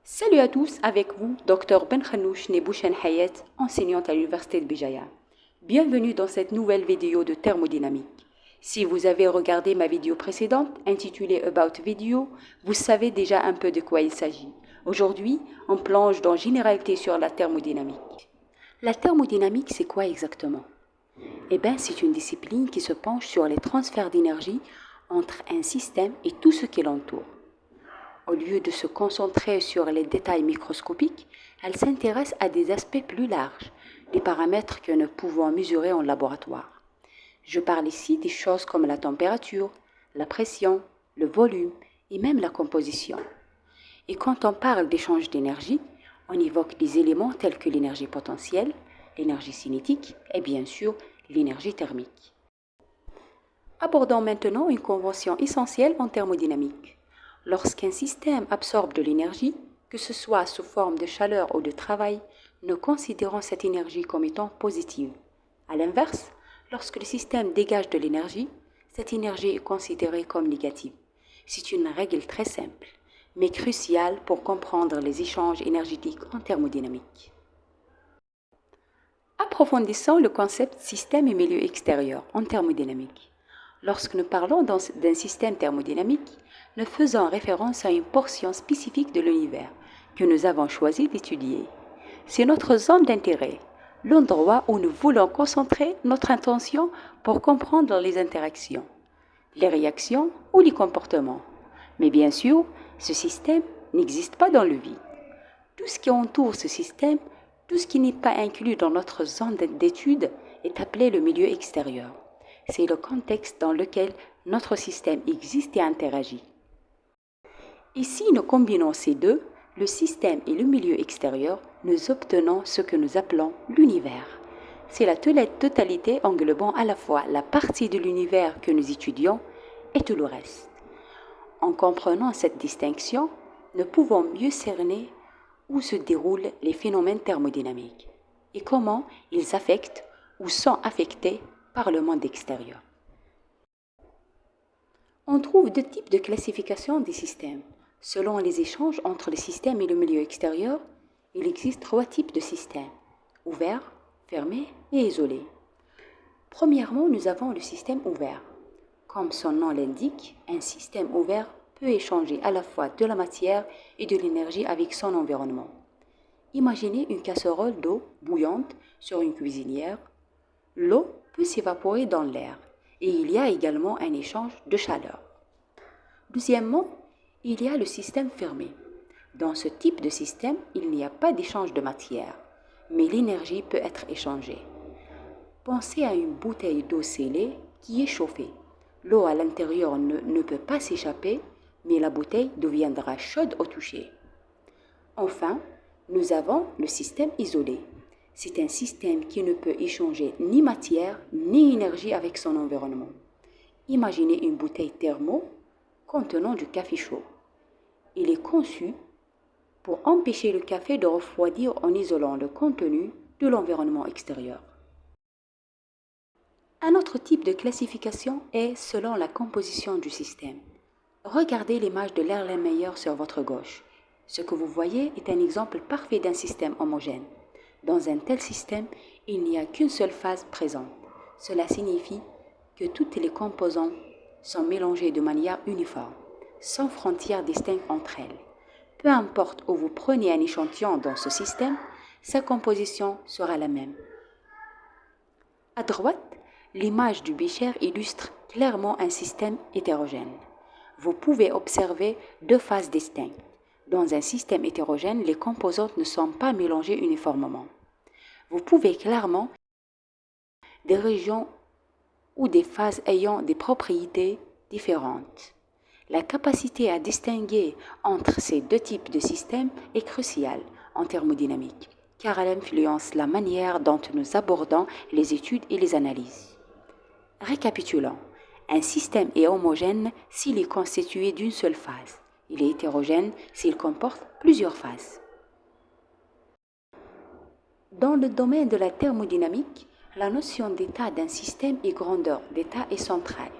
Salut à tous, avec vous, Dr Ben Khanouch Nebouchen Hayat, enseignante à l'Université de Béjaïa. Bienvenue dans cette nouvelle vidéo de thermodynamique. Si vous avez regardé ma vidéo précédente, intitulée About Video, vous savez déjà un peu de quoi il s'agit. Aujourd'hui, on plonge dans généralité sur la thermodynamique. La thermodynamique, c'est quoi exactement? Eh bien, c'est une discipline qui se penche sur les transferts d'énergie entre un système et tout ce qui l'entoure. Au lieu de se concentrer sur les détails microscopiques, elle s'intéresse à des aspects plus larges, des paramètres que nous pouvons mesurer en laboratoire. Je parle ici des choses comme la température, la pression, le volume et même la composition. Et quand on parle d'échange d'énergie, on évoque des éléments tels que l'énergie potentielle, l'énergie cinétique et bien sûr l'énergie thermique. Abordons maintenant une convention essentielle en thermodynamique. Lorsqu'un système absorbe de l'énergie, que ce soit sous forme de chaleur ou de travail, nous considérons cette énergie comme étant positive. A l'inverse, lorsque le système dégage de l'énergie, cette énergie est considérée comme négative. C'est une règle très simple, mais cruciale pour comprendre les échanges énergétiques en thermodynamique. Approfondissons le concept système et milieu extérieur en thermodynamique. Lorsque nous parlons d'un système thermodynamique, nous faisons référence à une portion spécifique de l'univers que nous avons choisi d'étudier. C'est notre zone d'intérêt, l'endroit où nous voulons concentrer notre attention pour comprendre les interactions, les réactions ou les comportements. Mais bien sûr, ce système n'existe pas dans le vide. Tout ce qui entoure ce système, tout ce qui n'est pas inclus dans notre zone d'étude est appelé le milieu extérieur. C'est le contexte dans lequel notre système existe et interagit. Et si nous combinons ces deux, le système et le milieu extérieur, nous obtenons ce que nous appelons l'univers. C'est la totalité englobant à la fois la partie de l'univers que nous étudions et tout le reste. En comprenant cette distinction, nous pouvons mieux cerner où se déroulent les phénomènes thermodynamiques et comment ils affectent ou sont affectés par le monde extérieur. On trouve deux types de classification des systèmes. Selon les échanges entre le système et le milieu extérieur, il existe trois types de systèmes, ouverts, fermés et isolés. Premièrement, nous avons le système ouvert. Comme son nom l'indique, un système ouvert peut échanger à la fois de la matière et de l'énergie avec son environnement. Imaginez une casserole d'eau bouillante sur une cuisinière. L'eau peut s'évaporer dans l'air et il y a également un échange de chaleur. Deuxièmement, il y a le système fermé. Dans ce type de système, il n'y a pas d'échange de matière, mais l'énergie peut être échangée. Pensez à une bouteille d'eau scellée qui est chauffée. L'eau à l'intérieur ne peut pas s'échapper, mais la bouteille deviendra chaude au toucher. Enfin, nous avons le système isolé. C'est un système qui ne peut échanger ni matière ni énergie avec son environnement. Imaginez une bouteille thermo contenant du café chaud. Il est conçu pour empêcher le café de refroidir en isolant le contenu de l'environnement extérieur. Un autre type de classification est selon la composition du système. Regardez l'image de l'Erlenmeyer sur votre gauche. Ce que vous voyez est un exemple parfait d'un système homogène. Dans un tel système, il n'y a qu'une seule phase présente. Cela signifie que toutes les composantes sont mélangées de manière uniforme, sans frontières distinctes entre elles. Peu importe où vous prenez un échantillon dans ce système, sa composition sera la même. À droite, l'image du bécher illustre clairement un système hétérogène. Vous pouvez observer deux phases distinctes. Dans un système hétérogène, les composantes ne sont pas mélangées uniformément. Vous pouvez clairement des régions ou des phases ayant des propriétés différentes. La capacité à distinguer entre ces deux types de systèmes est cruciale en thermodynamique, car elle influence la manière dont nous abordons les études et les analyses. Récapitulons. Un système est homogène s'il est constitué d'une seule phase. Il est hétérogène s'il comporte plusieurs phases. Dans le domaine de la thermodynamique, la notion d'état d'un système et grandeur d'état est centrale.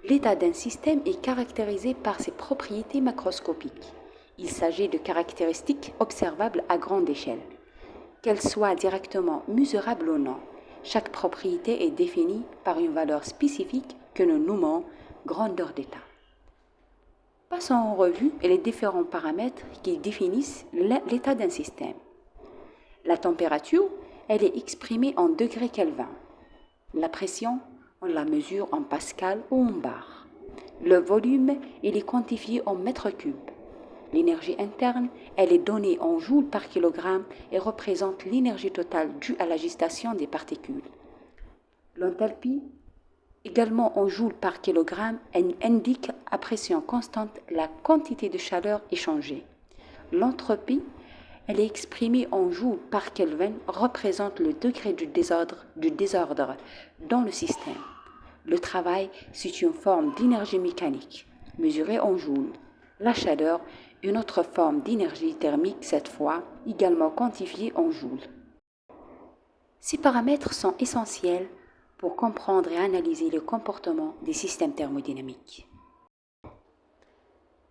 L'état d'un système est caractérisé par ses propriétés macroscopiques. Il s'agit de caractéristiques observables à grande échelle. Qu'elles soient directement mesurables ou non, chaque propriété est définie par une valeur spécifique que nous nommons grandeur d'état. Passons en revue les différents paramètres qui définissent l'état d'un système. La température, elle est exprimée en degrés Kelvin. La pression, on la mesure en pascal ou en bar. Le volume, il est quantifié en mètres cubes. L'énergie interne, elle est donnée en joules par kilogramme et représente l'énergie totale due à l'agitation des particules. L'enthalpie, également en joules par kilogramme, indique à pression constante la quantité de chaleur échangée. L'entropie, elle est exprimée en joules par Kelvin, représente le degré du désordre dans le système. Le travail, c'est une forme d'énergie mécanique, mesurée en joules. La chaleur, une autre forme d'énergie thermique, cette fois, également quantifiée en joules. Ces paramètres sont essentiels pour comprendre et analyser le comportement des systèmes thermodynamiques.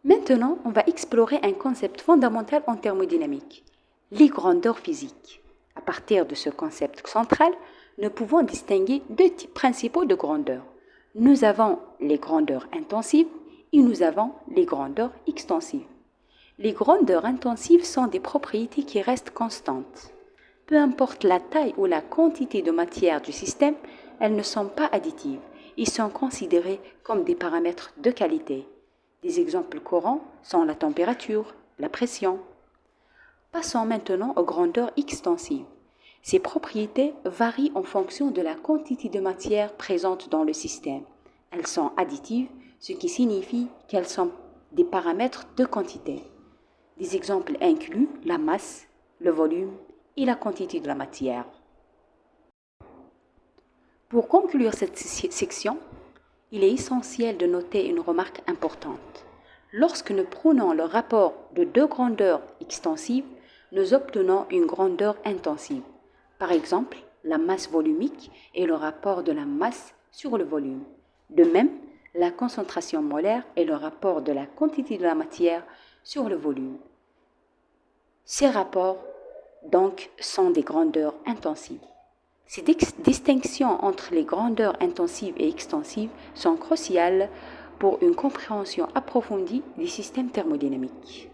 Maintenant, on va explorer un concept fondamental en thermodynamique, les grandeurs physiques. À partir de ce concept central, nous pouvons distinguer deux types principaux de grandeurs. Nous avons les grandeurs intensives et nous avons les grandeurs extensives. Les grandeurs intensives sont des propriétés qui restent constantes. Peu importe la taille ou la quantité de matière du système, elles ne sont pas additives et sont considérées comme des paramètres de qualité. Des exemples courants sont la température, la pression. Passons maintenant aux grandeurs extensives. Ces propriétés varient en fonction de la quantité de matière présente dans le système. Elles sont additives, ce qui signifie qu'elles sont des paramètres de quantité. Des exemples incluent la masse, le volume et la quantité de la matière. Pour conclure cette section, il est essentiel de noter une remarque importante. Lorsque nous prenons le rapport de deux grandeurs extensives, nous obtenons une grandeur intensive. Par exemple, la masse volumique est le rapport de la masse sur le volume. De même, la concentration molaire est le rapport de la quantité de la matière sur le volume. Ces rapports, donc, sont des grandeurs intensives. Ces distinctions entre les grandeurs intensives et extensives sont cruciales pour une compréhension approfondie des systèmes thermodynamiques.